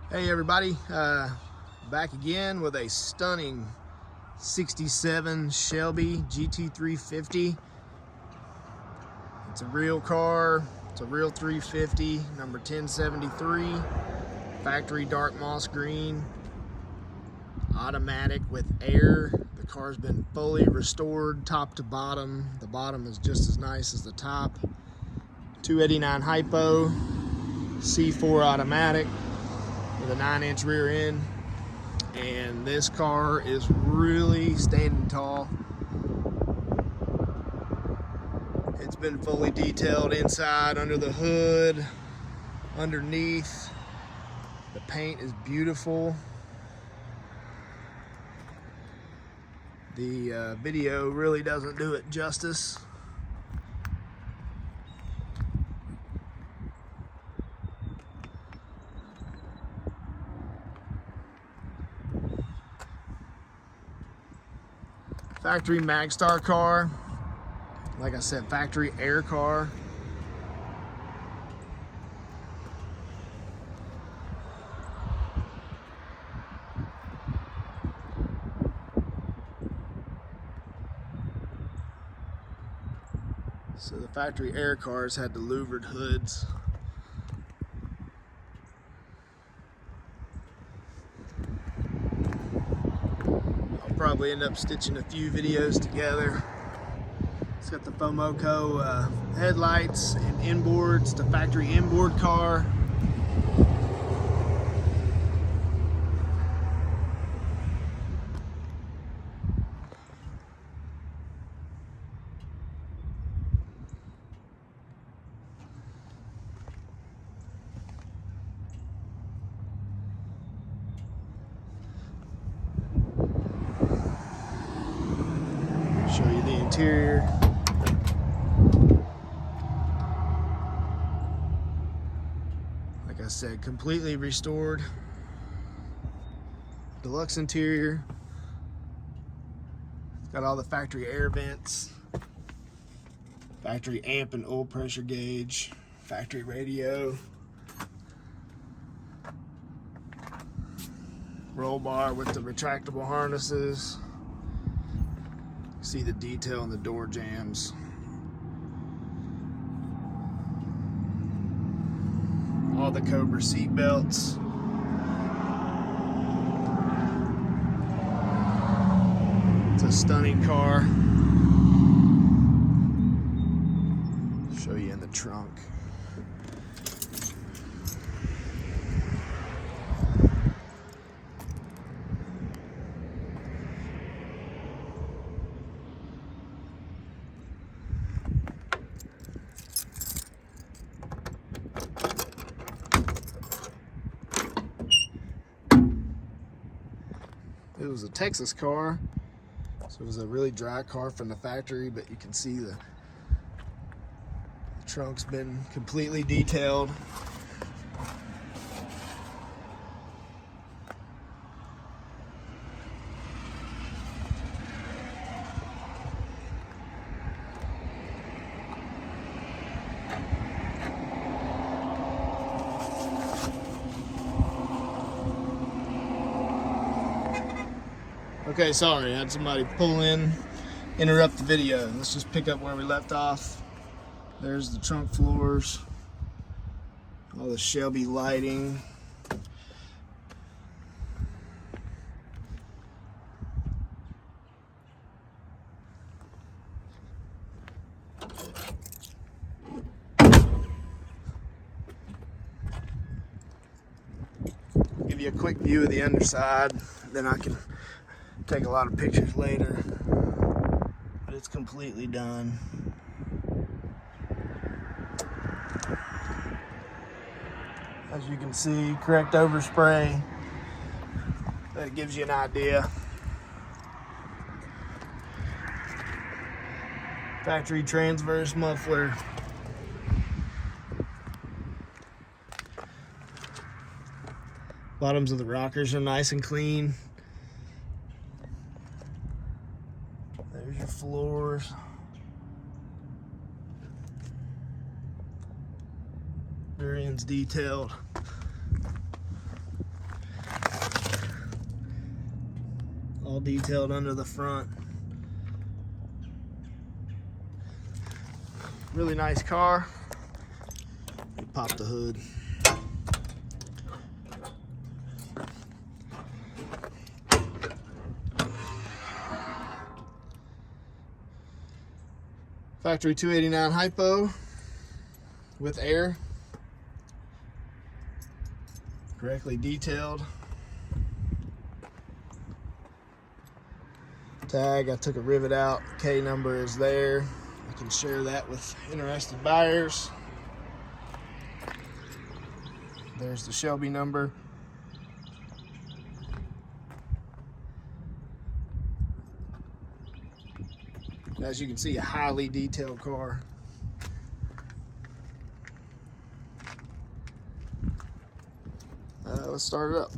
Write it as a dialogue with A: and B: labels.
A: Hey everybody, back again with a stunning 67 Shelby GT350. It's a real car, it's a real 350, number 1073, factory dark moss green, automatic with air. The car's been fully restored top to bottom. The bottom is just as nice as the top. 289 hypo, C4 automatic with a 9-inch rear end, and this car is really standing tall. It's been fully detailed inside, under the hood, underneath. The paint is beautiful. The video really doesn't do it justice. Factory Magstar car, like I said, factory air car. So the factory air cars had the louvered hoods. I'll probably end up stitching a few videos together. It's got the Fomoco headlights and inboards, the factory inboard car. Show you the interior. Like I said, completely restored. Deluxe interior. It's got all the factory air vents, factory amp and oil pressure gauge, factory radio, roll bar with the retractable harnesses. See the detail in the door jambs. All the Cobra seat belts. It's a stunning car. Show you in the trunk. It was a Texas car, so it was a really dry car from the factory, but you can see the trunk's been completely detailed. Okay, sorry, I had somebody pull in, interrupt the video. Let's just pick up where we left off. There's the trunk floors, all the Shelby lighting. Give you a quick view of the underside, then I can take a lot of pictures later, but it's completely done. As you can see, correct overspray. That gives you an idea. Factory transverse muffler. Bottoms of the rockers are nice and clean. There's your floors. Rear end's detailed. all detailed under the front. Really nice car. Pop the hood. Factory 289 hypo with air. Correctly detailed. Tag, I took a rivet out. K number is there. I can share that with interested buyers. There's the Shelby number. As you can see, a highly detailed car. Let's start it up.